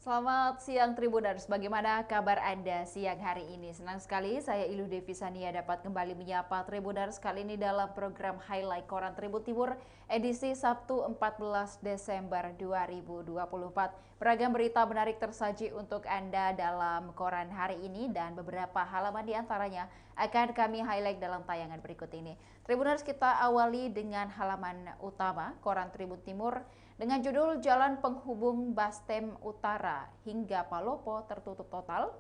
Selamat siang Tribuners, bagaimana kabar Anda siang hari ini? Senang sekali saya Ilu Devi Sania dapat kembali menyapa Tribuners kali ini dalam program Highlight Koran Tribun Timur edisi Sabtu 14 Desember 2024. Beragam berita menarik tersaji untuk Anda dalam koran hari ini dan beberapa halaman diantaranya akan kami highlight dalam tayangan berikut ini. Tribuners, kita awali dengan halaman utama Koran Tribun Timur dengan judul Jalan Penghubung Bastem Utara hingga Palopo tertutup total.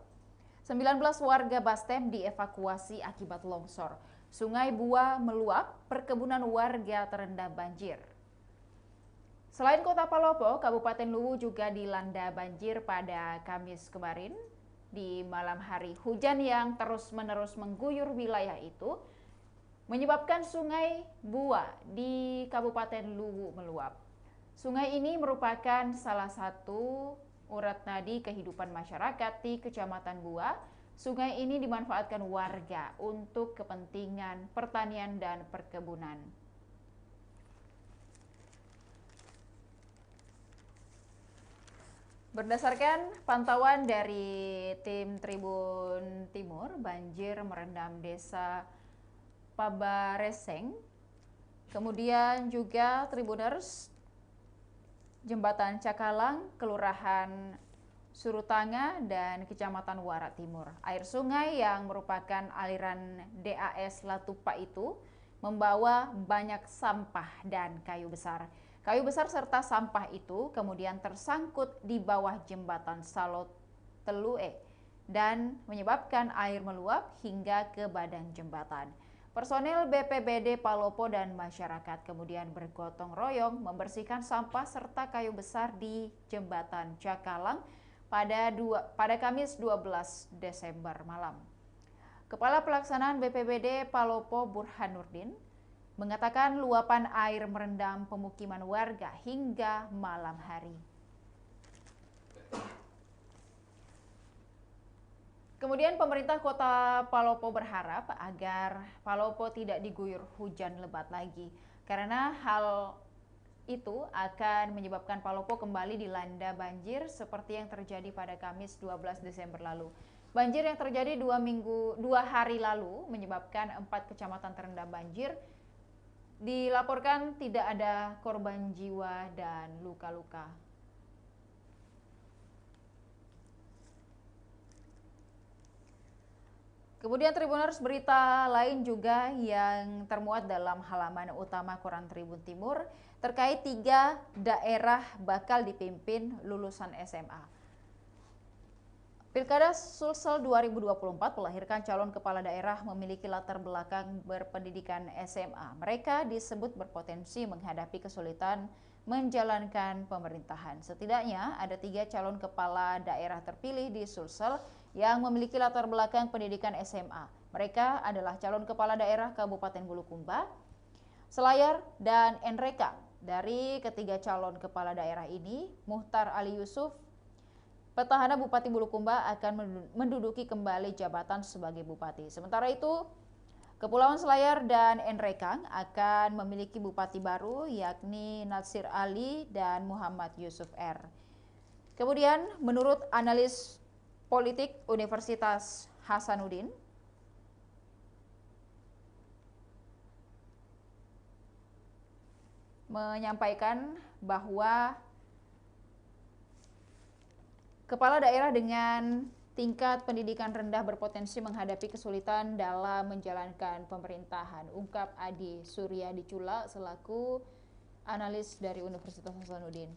19 warga Bastem dievakuasi akibat longsor. Sungai Bua meluap, perkebunan warga terendam banjir. Selain kota Palopo, Kabupaten Luwu juga dilanda banjir pada Kamis kemarin. Di malam hari, hujan yang terus-menerus mengguyur wilayah itu menyebabkan Sungai Bua di Kabupaten Luwu meluap. Sungai ini merupakan salah satu urat nadi kehidupan masyarakat di Kecamatan Bua. Sungai ini dimanfaatkan warga untuk kepentingan pertanian dan perkebunan. Berdasarkan pantauan dari tim Tribun Timur, banjir merendam desa Pabareseng. Kemudian juga Tribuners, Jembatan Cakalang, Kelurahan Surutanga, dan Kecamatan Warak Timur. Air sungai yang merupakan aliran DAS Latupa itu membawa banyak sampah dan kayu besar. Kayu besar serta sampah itu kemudian tersangkut di bawah jembatan Salot Telue dan menyebabkan air meluap hingga ke badan jembatan. Personel BPBD Palopo dan masyarakat kemudian bergotong royong membersihkan sampah serta kayu besar di jembatan Cakalang pada Kamis 12 Desember malam. Kepala Pelaksanaan BPBD Palopo Burhanuddin mengatakan luapan air merendam pemukiman warga hingga malam hari. Kemudian pemerintah kota Palopo berharap agar Palopo tidak diguyur hujan lebat lagi, karena hal itu akan menyebabkan Palopo kembali dilanda banjir seperti yang terjadi pada Kamis 12 Desember lalu. Banjir yang terjadi 2 hari lalu menyebabkan 4 kecamatan terendam banjir. Dilaporkan tidak ada korban jiwa dan luka-luka. Kemudian Tribuners, berita lain juga yang termuat dalam halaman utama Koran Tribun Timur terkait 3 daerah bakal dipimpin lulusan SMA. Pilkada Sulsel 2024 melahirkan calon kepala daerah memiliki latar belakang berpendidikan SMA. Mereka disebut berpotensi menghadapi kesulitan menjalankan pemerintahan. Setidaknya ada 3 calon kepala daerah terpilih di Sulsel yang memiliki latar belakang pendidikan SMA. Mereka adalah calon kepala daerah Kabupaten Bulukumba, Selayar, dan Enreka. Dari ketiga calon kepala daerah ini, Muhtar Ali Yusuf, petahana Bupati Bulukumba, akan menduduki kembali jabatan sebagai bupati. Sementara itu, Kepulauan Selayar dan Enrekang akan memiliki bupati baru, yakni Natsir Ali dan Muhammad Yusuf R. Kemudian, menurut analis politik Universitas Hasanuddin, menyampaikan bahwa kepala daerah dengan tingkat pendidikan rendah berpotensi menghadapi kesulitan dalam menjalankan pemerintahan, ungkap Adi Surya Dicula selaku analis dari Universitas Hasanuddin.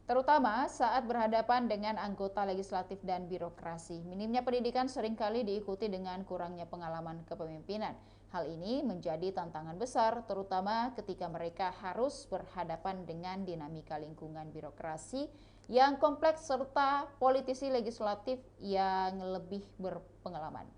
Terutama saat berhadapan dengan anggota legislatif dan birokrasi. Minimnya pendidikan seringkali diikuti dengan kurangnya pengalaman kepemimpinan. Hal ini menjadi tantangan besar, terutama ketika mereka harus berhadapan dengan dinamika lingkungan birokrasi yang kompleks serta politisi legislatif yang lebih berpengalaman.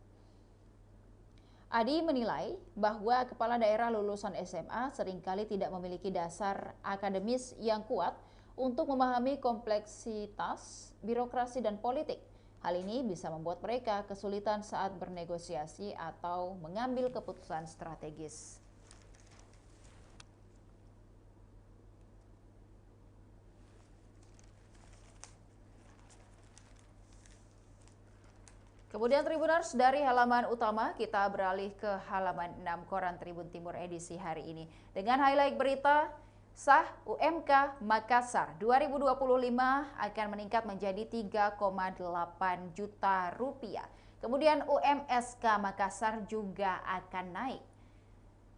Adi menilai bahwa kepala daerah lulusan SMA seringkali tidak memiliki dasar akademis yang kuat untuk memahami kompleksitas birokrasi dan politik. Hal ini bisa membuat mereka kesulitan saat bernegosiasi atau mengambil keputusan strategis. Kemudian Tribuners, dari halaman utama kita beralih ke halaman 6 Koran Tribun Timur edisi hari ini. Dengan highlight berita, sah UMK Makassar 2025 akan meningkat menjadi 3,8 juta rupiah. Kemudian UMSK Makassar juga akan naik.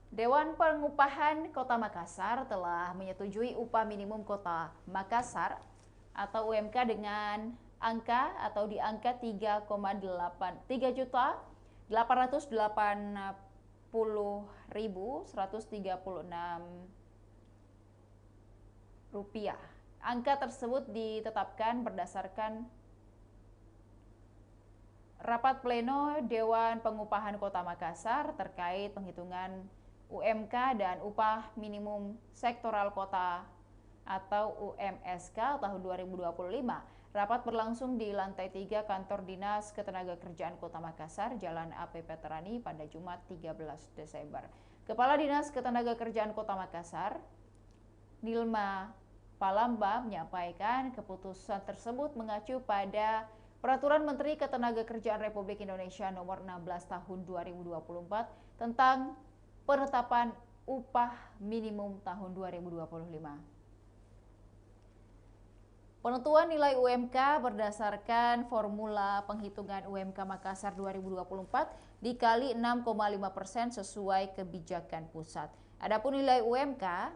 Dewan Pengupahan Kota Makassar telah menyetujui upah minimum Kota Makassar atau UMK dengan angka atau di angka 3,880.136 rupiah. Angka tersebut ditetapkan berdasarkan rapat pleno Dewan Pengupahan Kota Makassar terkait penghitungan UMK dan upah minimum sektoral kota atau UMSK tahun 2025. Rapat berlangsung di lantai 3 Kantor Dinas Ketenagakerjaan Kota Makassar, Jalan AP Veterani pada Jumat 13 Desember. Kepala Dinas Ketenagakerjaan Kota Makassar, Nilma Palamba, menyampaikan keputusan tersebut mengacu pada Peraturan Menteri Ketenagakerjaan Republik Indonesia Nomor 16 Tahun 2024 tentang penetapan upah minimum tahun 2025. Penentuan nilai UMK berdasarkan formula penghitungan UMK Makassar 2024 dikali 6,5% sesuai kebijakan pusat. Adapun nilai UMK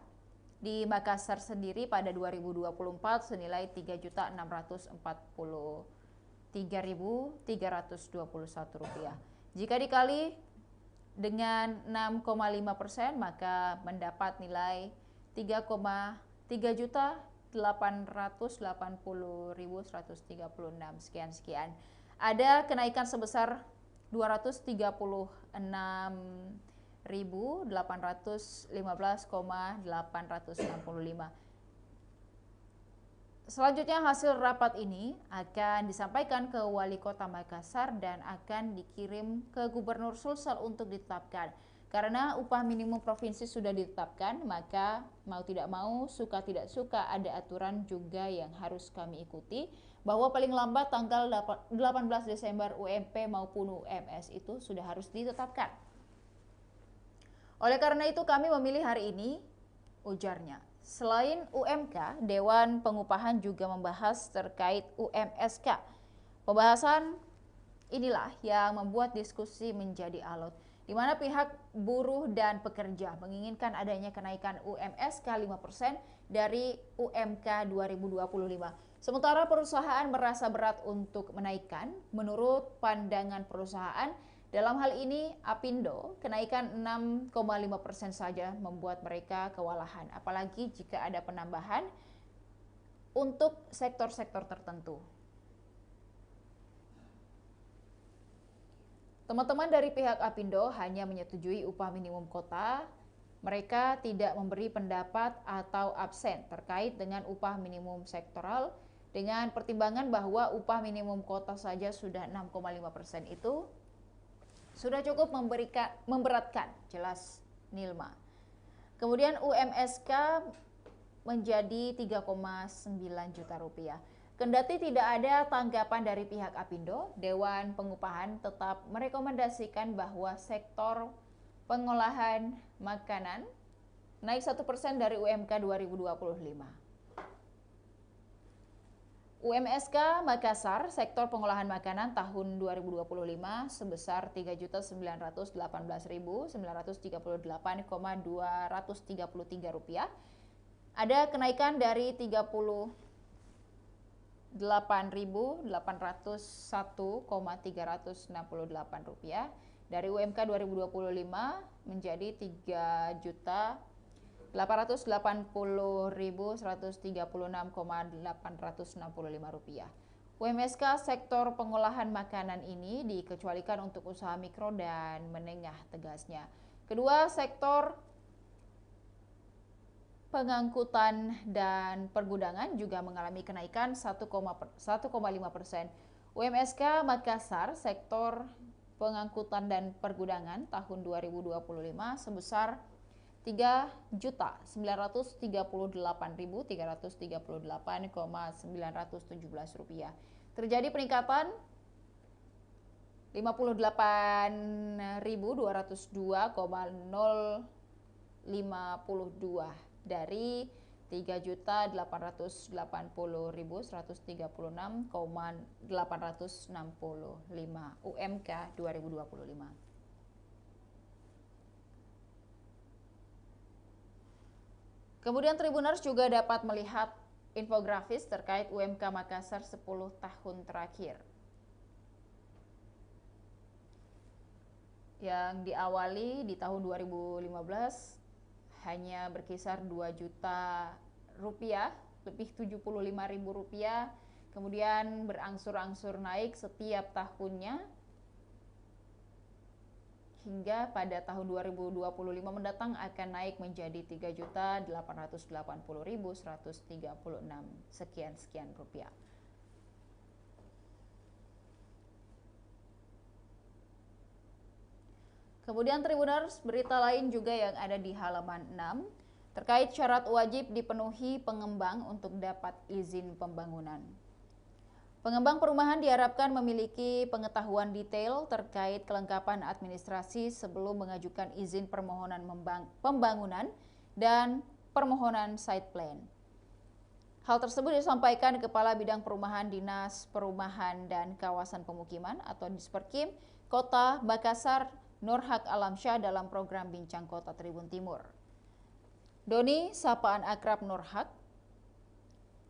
di Makassar sendiri pada 2024 senilai Rp3.643.321. Jika dikali dengan 6,5% maka mendapat nilai 3,3 juta 880.136 sekian. Ada kenaikan sebesar 236.815,865. Selanjutnya hasil rapat ini akan disampaikan ke Wali Kota Makassar dan akan dikirim ke Gubernur Sulsel untuk ditetapkan. Karena upah minimum provinsi sudah ditetapkan, maka mau tidak mau, suka tidak suka ada aturan juga yang harus kami ikuti, bahwa paling lambat tanggal 18 Desember UMP maupun UMS itu sudah harus ditetapkan. Oleh karena itu kami memilih hari ini, ujarnya. Selain UMK, Dewan Pengupahan juga membahas terkait UMSK. Pembahasan inilah yang membuat diskusi menjadi alot, di mana pihak buruh dan pekerja menginginkan adanya kenaikan UMSK 5% dari UMK 2025. Sementara perusahaan merasa berat untuk menaikkan. Menurut pandangan perusahaan, dalam hal ini Apindo, kenaikan 6,5% saja membuat mereka kewalahan, apalagi jika ada penambahan untuk sektor-sektor tertentu. Teman-teman dari pihak Apindo hanya menyetujui upah minimum kota. Mereka tidak memberi pendapat atau absen terkait dengan upah minimum sektoral dengan pertimbangan bahwa upah minimum kota saja sudah 6,5% itu sudah cukup memberatkan, jelas Nilma. Kemudian UMSK menjadi 3,9 juta rupiah. Kendati tidak ada tanggapan dari pihak Apindo, Dewan Pengupahan tetap merekomendasikan bahwa sektor pengolahan makanan naik 1% dari UMK 2025. UMSK Makassar, sektor pengolahan makanan tahun 2025 sebesar Rp3.918.938,233. Ada kenaikan dari Rp38.801,368 dari UMK 2025 menjadi Rp3.880.136,865. UMSK sektor pengolahan makanan ini dikecualikan untuk usaha mikro dan menengah, tegasnya. Kedua sektor pengangkutan dan pergudangan juga mengalami kenaikan 1,5%. UMSK Makassar, sektor pengangkutan dan pergudangan tahun 2025 sebesar Rp3.938.338,917. Terjadi peningkatan 58.202,052 dari 3.880.136,865 UMK 2025. Kemudian Tribuners juga dapat melihat infografis terkait UMK Makassar 10 tahun terakhir, yang diawali di tahun 2015 hanya berkisar 2 juta rupiah, lebih 75.000 rupiah, kemudian berangsur-angsur naik setiap tahunnya hingga pada tahun 2025 mendatang akan naik menjadi 3.880.136 sekian rupiah. Kemudian Tribuners, berita lain juga yang ada di halaman 6 terkait syarat wajib dipenuhi pengembang untuk dapat izin pembangunan. Pengembang perumahan diharapkan memiliki pengetahuan detail terkait kelengkapan administrasi sebelum mengajukan izin permohonan pembangunan dan permohonan site plan. Hal tersebut disampaikan Kepala Bidang Perumahan Dinas Perumahan dan Kawasan Pemukiman atau Disperkim Kota Makassar, Nurhak Alamsyah dalam program Bincang Kota Tribun Timur. Doni, sapaan akrab Nurhak,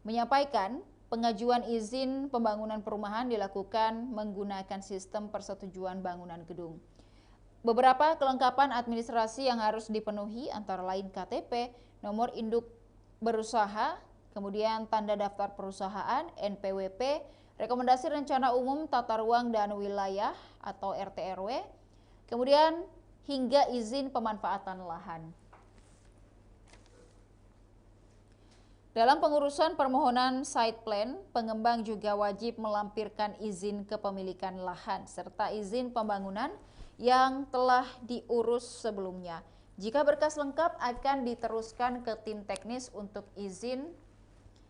menyampaikan pengajuan izin pembangunan perumahan dilakukan menggunakan sistem persetujuan bangunan gedung. Beberapa kelengkapan administrasi yang harus dipenuhi antara lain KTP, nomor induk berusaha, kemudian tanda daftar perusahaan, NPWP, rekomendasi rencana umum tata ruang dan wilayah atau RT/RW, kemudian hingga izin pemanfaatan lahan. Dalam pengurusan permohonan site plan, pengembang juga wajib melampirkan izin kepemilikan lahan serta izin pembangunan yang telah diurus sebelumnya. Jika berkas lengkap akan diteruskan ke tim teknis untuk izin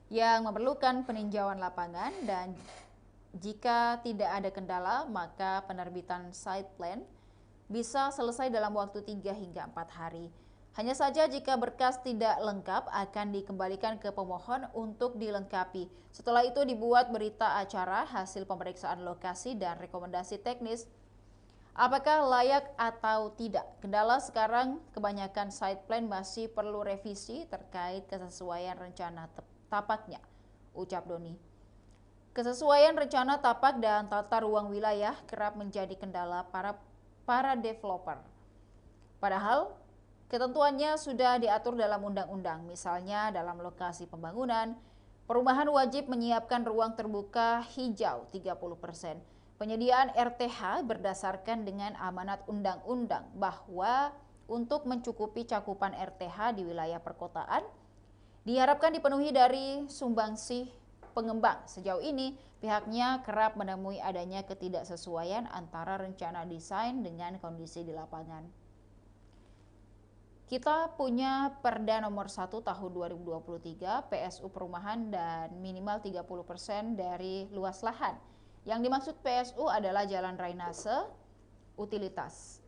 yang memerlukan peninjauan lapangan, dan jika tidak ada kendala maka penerbitan site plan bisa selesai dalam waktu 3 hingga 4 hari. Hanya saja jika berkas tidak lengkap akan dikembalikan ke pemohon untuk dilengkapi. Setelah itu dibuat berita acara hasil pemeriksaan lokasi dan rekomendasi teknis apakah layak atau tidak. Kendala sekarang kebanyakan site plan masih perlu revisi terkait kesesuaian rencana tapaknya, ucap Doni. Kesesuaian rencana tapak dan tata ruang wilayah kerap menjadi kendala para developer. Padahal ketentuannya sudah diatur dalam undang-undang, misalnya dalam lokasi pembangunan, perumahan wajib menyiapkan ruang terbuka hijau 30%. Penyediaan RTH berdasarkan dengan amanat undang-undang bahwa untuk mencukupi cakupan RTH di wilayah perkotaan, diharapkan dipenuhi dari sumbangsih pengembang. Sejauh ini, pihaknya kerap menemui adanya ketidaksesuaian antara rencana desain dengan kondisi di lapangan. Kita punya Perda nomor 1 tahun 2023 PSU perumahan dan minimal 30% dari luas lahan. Yang dimaksud PSU adalah jalan drainase utilitas.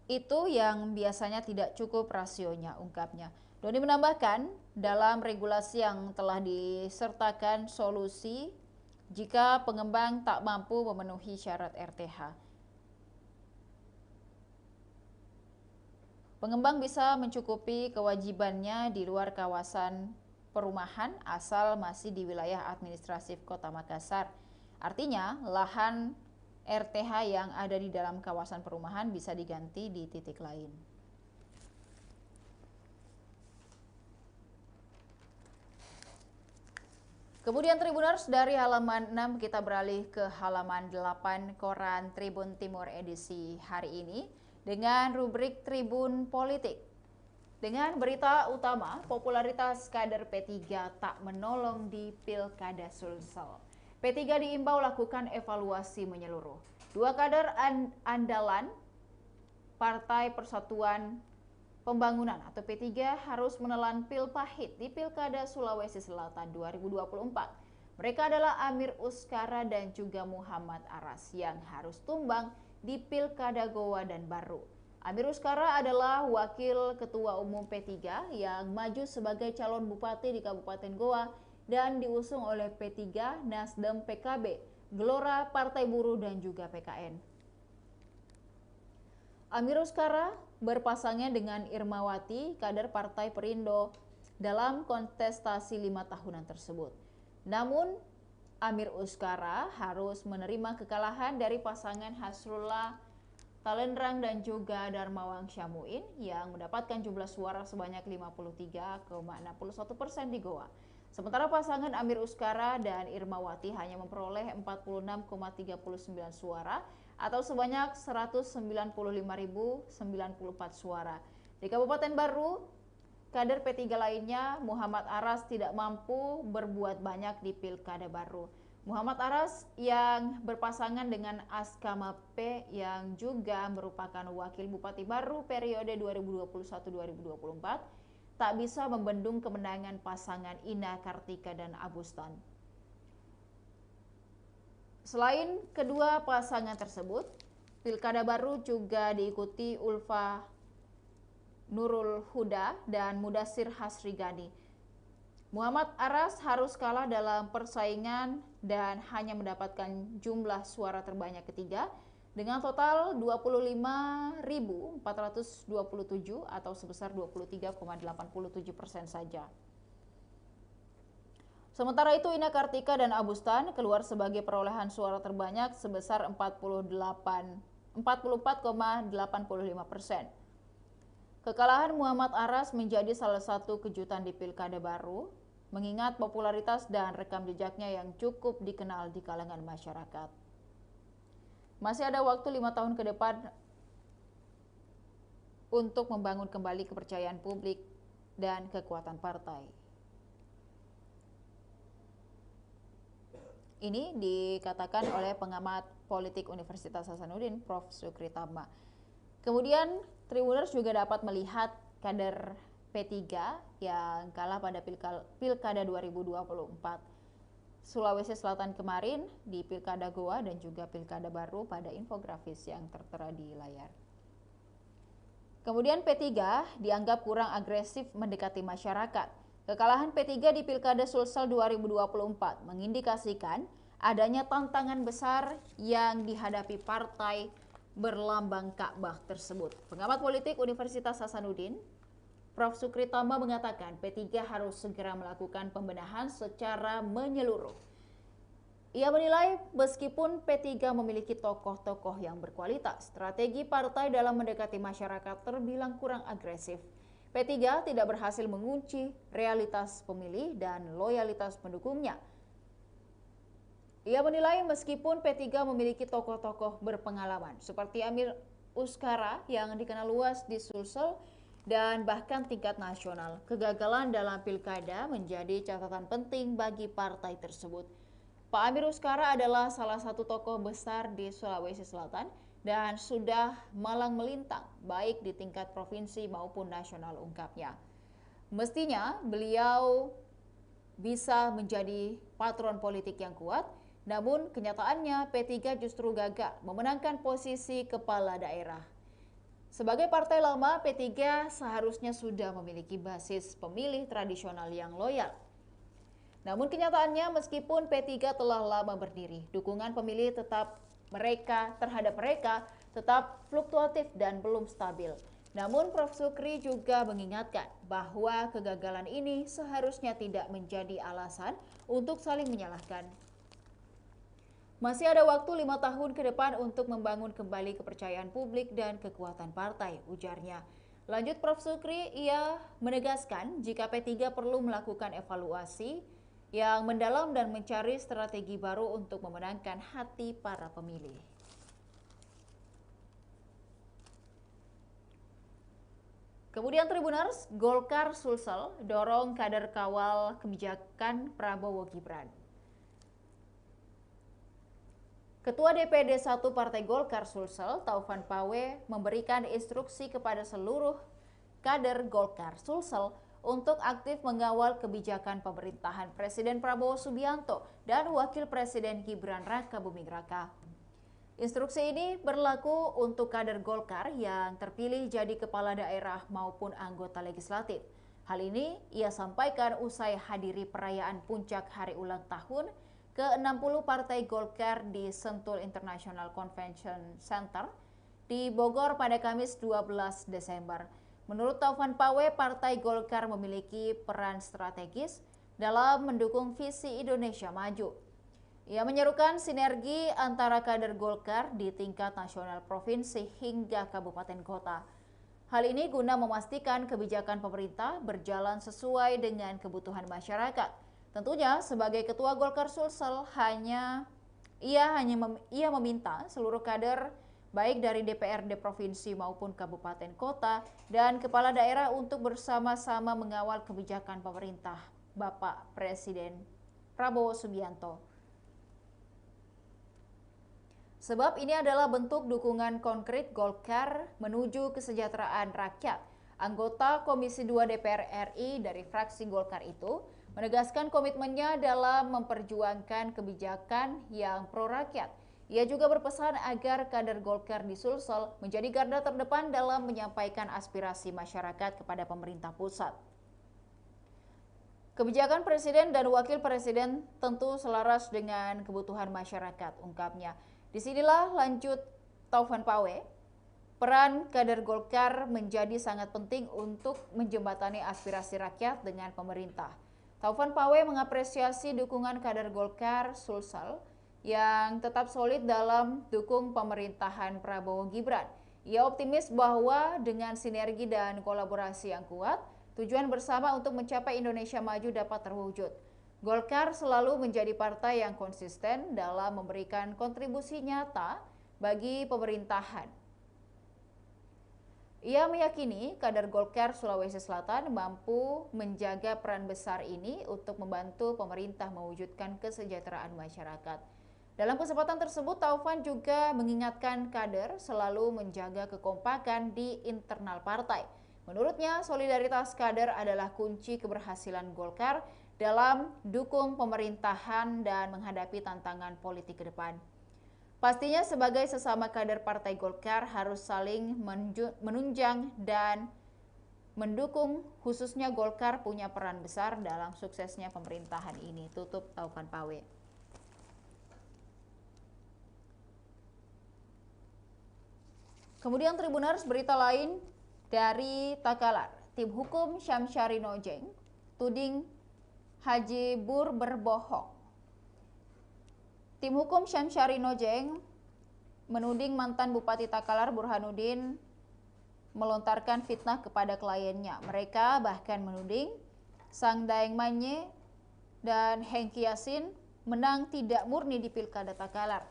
Itu yang biasanya tidak cukup rasionya, ungkapnya. Doni menambahkan, dalam regulasi yang telah disertakan solusi jika pengembang tak mampu memenuhi syarat RTH. Pengembang bisa mencukupi kewajibannya di luar kawasan perumahan asal masih di wilayah administratif Kota Makassar. Artinya, lahan RTH yang ada di dalam kawasan perumahan bisa diganti di titik lain. Kemudian Tribuners, dari halaman 6 kita beralih ke halaman 8 koran Tribun Timur edisi hari ini dengan rubrik Tribun Politik. Dengan berita utama, popularitas kader P3 tak menolong di Pilkada Sulsel. P3 diimbau lakukan evaluasi menyeluruh. Dua kader andalan Partai Persatuan Pembangunan atau P3 harus menelan pil pahit di Pilkada Sulawesi Selatan 2024. Mereka adalah Amir Uskara dan juga Muhammad Aras yang harus tumbang di Pilkada Goa dan Baru. Amir Uskara adalah Wakil Ketua Umum P3 yang maju sebagai calon bupati di Kabupaten Goa dan diusung oleh P3, Nasdem, PKB, Gelora, Partai Buruh, dan juga PKN. Amir Uskara berpasangan dengan Irmawati, kader Partai Perindo, dalam kontestasi 5 tahunan tersebut. Namun, Amir Uskara harus menerima kekalahan dari pasangan Hasrullah Talendrang dan juga Darmawang Syamuin yang mendapatkan jumlah suara sebanyak 53,61% di Goa. Sementara pasangan Amir Uskara dan Irmawati hanya memperoleh 46,39 suara atau sebanyak 195.094 suara. Di Kabupaten Baru, kader P3 lainnya, Muhammad Aras, tidak mampu berbuat banyak di Pilkada Baru. Muhammad Aras yang berpasangan dengan Askama P yang juga merupakan Wakil Bupati Baru periode 2021-2024 tak bisa membendung kemenangan pasangan Ina Kartika dan Abustan. Selain kedua pasangan tersebut, Pilkada Baru juga diikuti Ulfa Nurul Huda dan Mudasir Hasrigani. Muhammad Aras harus kalah dalam persaingan dan hanya mendapatkan jumlah suara terbanyak ketiga dengan total 25.427 atau sebesar 23,87% saja. Sementara itu Ina Kartika dan Abustan keluar sebagai perolehan suara terbanyak sebesar 44,85%. Kekalahan Muhammad Aras menjadi salah satu kejutan di Pilkada Baru, mengingat popularitas dan rekam jejaknya yang cukup dikenal di kalangan masyarakat. Masih ada waktu 5 tahun ke depan untuk membangun kembali kepercayaan publik dan kekuatan partai. Ini dikatakan oleh pengamat politik Universitas Hasanuddin, Prof. Sukri Tama. Kemudian Tribuners juga dapat melihat kader P3 yang kalah pada Pilkada 2024 Sulawesi Selatan kemarin di Pilkada Goa dan juga Pilkada Baru pada infografis yang tertera di layar. Kemudian P3 dianggap kurang agresif mendekati masyarakat. Kekalahan P3 di Pilkada Sulsel 2024 mengindikasikan adanya tantangan besar yang dihadapi partai berlambang Ka'bah tersebut. Pengamat politik Universitas Hasanuddin, Prof. Sukri Tama mengatakan P3 harus segera melakukan pembenahan secara menyeluruh. Ia menilai meskipun P3 memiliki tokoh-tokoh yang berkualitas, strategi partai dalam mendekati masyarakat terbilang kurang agresif. P3 tidak berhasil mengunci realitas pemilih dan loyalitas pendukungnya. Ia menilai meskipun P3 memiliki tokoh-tokoh berpengalaman seperti Amir Uskara yang dikenal luas di Sulsel dan bahkan tingkat nasional, kegagalan dalam pilkada menjadi catatan penting bagi partai tersebut. Pak Amir Uskara adalah salah satu tokoh besar di Sulawesi Selatan dan sudah malang melintang baik di tingkat provinsi maupun nasional, ungkapnya. Mestinya beliau bisa menjadi patron politik yang kuat, namun kenyataannya P3 justru gagal memenangkan posisi kepala daerah. Sebagai partai lama, P3 seharusnya sudah memiliki basis pemilih tradisional yang loyal. Namun kenyataannya meskipun P3 telah lama berdiri, dukungan pemilih terhadap mereka tetap fluktuatif dan belum stabil. Namun Prof. Sukri juga mengingatkan bahwa kegagalan ini seharusnya tidak menjadi alasan untuk saling menyalahkan. Masih ada waktu 5 tahun ke depan untuk membangun kembali kepercayaan publik dan kekuatan partai, ujarnya. Lanjut Prof. Sukri, ia menegaskan jika P3 perlu melakukan evaluasi yang mendalam dan mencari strategi baru untuk memenangkan hati para pemilih. Kemudian Tribuners, Golkar Sulsel dorong kader kawal kebijakan Prabowo Gibran. Ketua DPD 1 Partai Golkar Sulsel, Taufan Pawe, memberikan instruksi kepada seluruh kader Golkar Sulsel untuk aktif mengawal kebijakan pemerintahan Presiden Prabowo Subianto dan Wakil Presiden Gibran Rakabuming Raka. Instruksi ini berlaku untuk kader Golkar yang terpilih jadi kepala daerah maupun anggota legislatif. Hal ini ia sampaikan usai hadiri perayaan puncak hari ulang tahun ke-60 Partai Golkar di Sentul International Convention Center di Bogor pada Kamis 12 Desember. Menurut Taufan Pawe, Partai Golkar memiliki peran strategis dalam mendukung visi Indonesia Maju. Ia menyerukan sinergi antara kader Golkar di tingkat nasional, provinsi hingga kabupaten kota. Hal ini guna memastikan kebijakan pemerintah berjalan sesuai dengan kebutuhan masyarakat. Tentunya sebagai Ketua Golkar Sulsel ia meminta seluruh kader baik dari DPRD provinsi maupun kabupaten kota dan kepala daerah untuk bersama-sama mengawal kebijakan pemerintah Bapak Presiden Prabowo Subianto. Sebab ini adalah bentuk dukungan konkret Golkar menuju kesejahteraan rakyat. Anggota Komisi 2 DPR RI dari fraksi Golkar itu menegaskan komitmennya dalam memperjuangkan kebijakan yang pro rakyat. Ia juga berpesan agar kader Golkar di Sulsel menjadi garda terdepan dalam menyampaikan aspirasi masyarakat kepada pemerintah pusat. Kebijakan Presiden dan Wakil Presiden tentu selaras dengan kebutuhan masyarakat, ungkapnya. Disinilah lanjut Taufan Pawe, peran kader Golkar menjadi sangat penting untuk menjembatani aspirasi rakyat dengan pemerintah. Taufan Pawe mengapresiasi dukungan kader Golkar Sulsel yang tetap solid dalam dukung pemerintahan Prabowo Gibran. Ia optimis bahwa dengan sinergi dan kolaborasi yang kuat, tujuan bersama untuk mencapai Indonesia Maju dapat terwujud. Golkar selalu menjadi partai yang konsisten dalam memberikan kontribusi nyata bagi pemerintahan. Ia meyakini kader Golkar Sulawesi Selatan mampu menjaga peran besar ini untuk membantu pemerintah mewujudkan kesejahteraan masyarakat. Dalam kesempatan tersebut, Taufan juga mengingatkan kader selalu menjaga kekompakan di internal partai. Menurutnya, solidaritas kader adalah kunci keberhasilan Golkar dalam dukung pemerintahan dan menghadapi tantangan politik ke depan. Pastinya sebagai sesama kader Partai Golkar harus saling menunjang dan mendukung, khususnya Golkar punya peran besar dalam suksesnya pemerintahan ini, tutup Taufan Pawe. Kemudian Tribuners, berita lain dari Takalar. Tim hukum Syamsyari Nojeng tuding Haji Bur berbohong. Tim hukum Syamsyari Nojeng menuding mantan Bupati Takalar Burhanuddin melontarkan fitnah kepada kliennya. Mereka bahkan menuding Sang Daeng Manye dan Hengki Yasin menang tidak murni di Pilkada Takalar.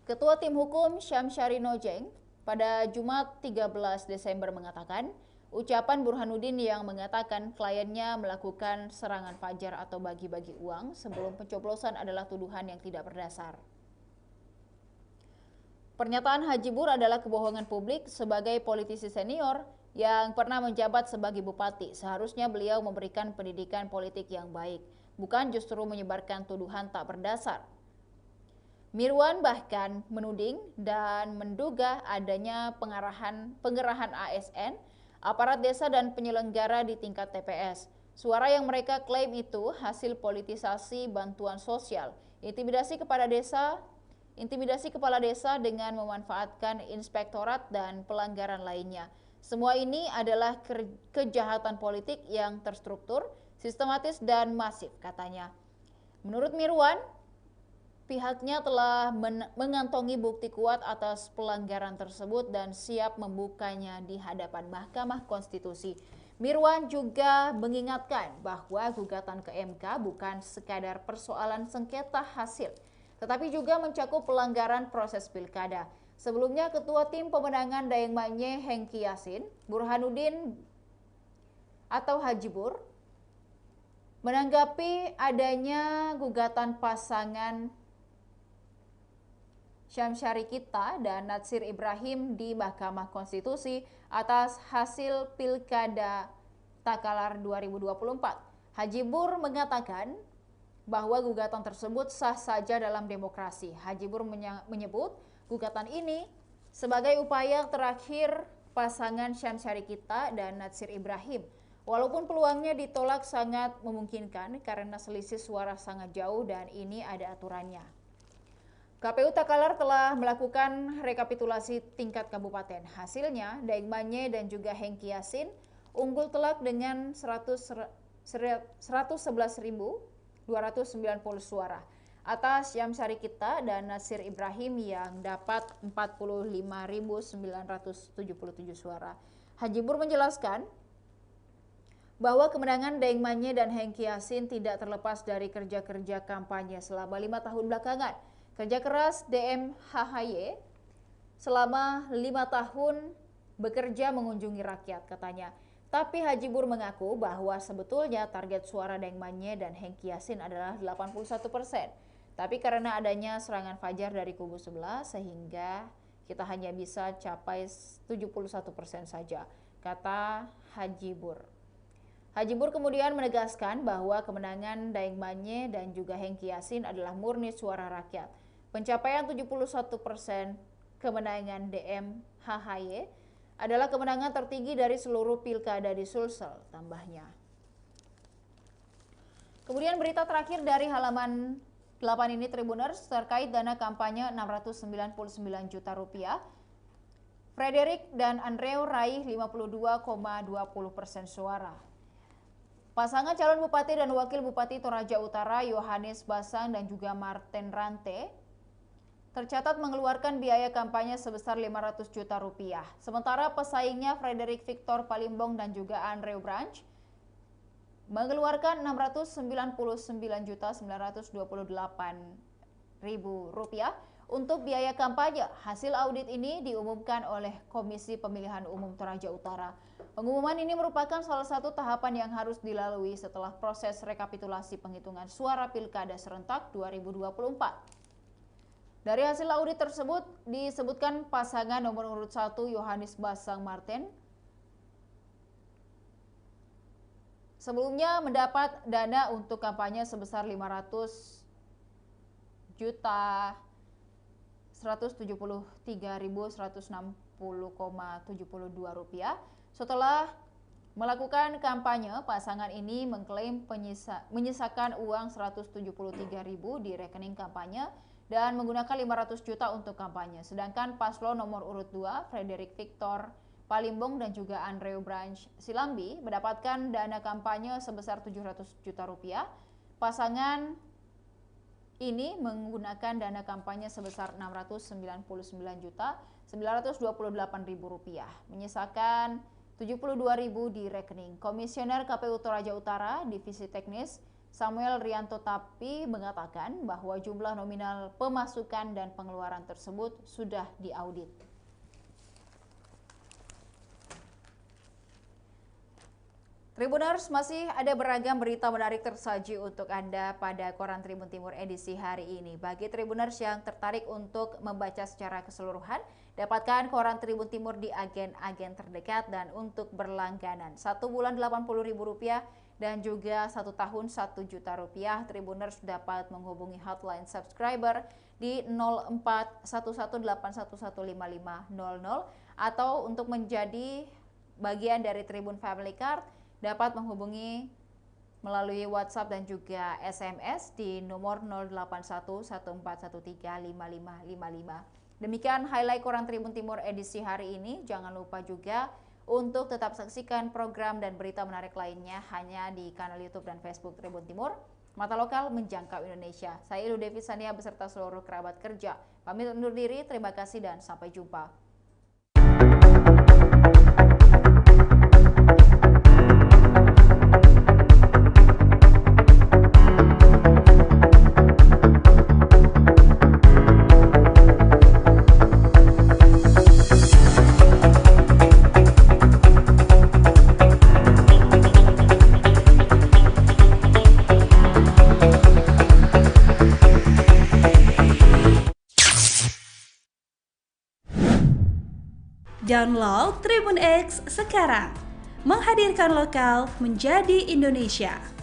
Ketua Tim Hukum Syamsyari Nojeng pada Jumat 13 Desember mengatakan, ucapan Burhanuddin yang mengatakan kliennya melakukan serangan fajar atau bagi-bagi uang sebelum pencoblosan adalah tuduhan yang tidak berdasar. Pernyataan Haji Bur adalah kebohongan publik sebagai politisi senior yang pernah menjabat sebagai bupati. Seharusnya beliau memberikan pendidikan politik yang baik, bukan justru menyebarkan tuduhan tak berdasar. Mirwan bahkan menuding dan menduga adanya pengerahan ASN, aparat desa dan penyelenggara di tingkat TPS. Suara yang mereka klaim itu hasil politisasi bantuan sosial, intimidasi kepala desa dengan memanfaatkan inspektorat dan pelanggaran lainnya. Semua ini adalah kejahatan politik yang terstruktur, sistematis dan masif, katanya. Menurut Mirwan, pihaknya telah mengantongi bukti kuat atas pelanggaran tersebut dan siap membukanya di hadapan Mahkamah Konstitusi. Mirwan juga mengingatkan bahwa gugatan ke MK bukan sekadar persoalan sengketa hasil, tetapi juga mencakup pelanggaran proses pilkada. Sebelumnya, Ketua Tim Pemenangan Daeng Manye Hengki Yasin, Burhanuddin atau Haji Bur, menanggapi adanya gugatan pasangan Syamsyari Kita dan Natsir Ibrahim di Mahkamah Konstitusi atas hasil Pilkada Takalar 2024. Haji Bur mengatakan bahwa gugatan tersebut sah saja dalam demokrasi. Haji Bur menyebut gugatan ini sebagai upaya terakhir pasangan Syam Syarikita dan Natsir Ibrahim. Walaupun peluangnya ditolak sangat memungkinkan karena selisih suara sangat jauh dan ini ada aturannya. KPU Takalar telah melakukan rekapitulasi tingkat kabupaten. Hasilnya, Daeng Manye dan juga Hengki Yasin unggul telak dengan 111.290 suara atas Syam Syarikita dan Natsir Ibrahim yang dapat 45.977 suara. Haji Bur menjelaskan bahwa kemenangan Daeng Manye dan Hengki Yasin tidak terlepas dari kerja-kerja kampanye selama 5 tahun belakangan. Kerja keras DMHY selama 5 tahun bekerja mengunjungi rakyat, katanya. Tapi Haji Bur mengaku bahwa sebetulnya target suara Daeng Manye dan Hengki Yasin adalah 81%. Tapi karena adanya serangan fajar dari kubu sebelah sehingga kita hanya bisa capai 71% saja, kata Haji Bur. Haji Bur kemudian menegaskan bahwa kemenangan Daeng Manye dan juga Hengki Yasin adalah murni suara rakyat. Pencapaian 71% kemenangan DMHY adalah kemenangan tertinggi dari seluruh pilkada di Sulsel, tambahnya. Kemudian berita terakhir dari halaman 8 ini Tribuners terkait dana kampanye 699 juta rupiah. Frederick dan Andreu raih 52,20% suara. Pasangan calon bupati dan wakil bupati Toraja Utara Yohanes Basang dan juga Martin Rante tercatat mengeluarkan biaya kampanye sebesar 500 juta rupiah. Sementara pesaingnya Frederick Victor Palimbong dan juga Andreu Branch mengeluarkan 699.928.000 rupiah untuk biaya kampanye. Hasil audit ini diumumkan oleh Komisi Pemilihan Umum Toraja Utara. Pengumuman ini merupakan salah satu tahapan yang harus dilalui setelah proses rekapitulasi penghitungan suara Pilkada serentak 2024. Dari hasil audit tersebut disebutkan pasangan nomor urut 1 Yohanes Basang Martin sebelumnya mendapat dana untuk kampanye sebesar 500.173.160,72 rupiah. Setelah melakukan kampanye, pasangan ini mengklaim menyisakan uang 173.000 di rekening kampanye dan menggunakan 500 juta untuk kampanye. Sedangkan paslon nomor urut 2, Frederick Victor Palimbong dan juga Andreu Branch Silambi mendapatkan dana kampanye sebesar 700 juta rupiah. Pasangan ini menggunakan dana kampanye sebesar 699.928.000 rupiah, menyisakan 72.000 di rekening. Komisioner KPU Toraja Utara Divisi Teknis Samuel Rianto Tapi mengatakan bahwa jumlah nominal pemasukan dan pengeluaran tersebut sudah diaudit. Tribuners, masih ada beragam berita menarik tersaji untuk Anda pada Koran Tribun Timur edisi hari ini. Bagi Tribuners yang tertarik untuk membaca secara keseluruhan, dapatkan Koran Tribun Timur di agen-agen terdekat dan untuk berlangganan 1 bulan Rp80.000 dan juga 1 tahun Rp1.000.000. Tribuners dapat menghubungi hotline subscriber di 041181155500 atau untuk menjadi bagian dari Tribun Family Card dapat menghubungi melalui WhatsApp dan juga SMS di nomor 081141355555. Demikian highlight Koran Tribun Timur edisi hari ini. Jangan lupa juga untuk tetap saksikan program dan berita menarik lainnya hanya di kanal YouTube dan Facebook Tribun Timur. Mata lokal menjangkau Indonesia. Saya Ilu Devi Sania beserta seluruh kerabat kerja pamit undur diri. Terima kasih dan sampai jumpa. Download Tribun X sekarang, menghadirkan lokal menjadi Indonesia.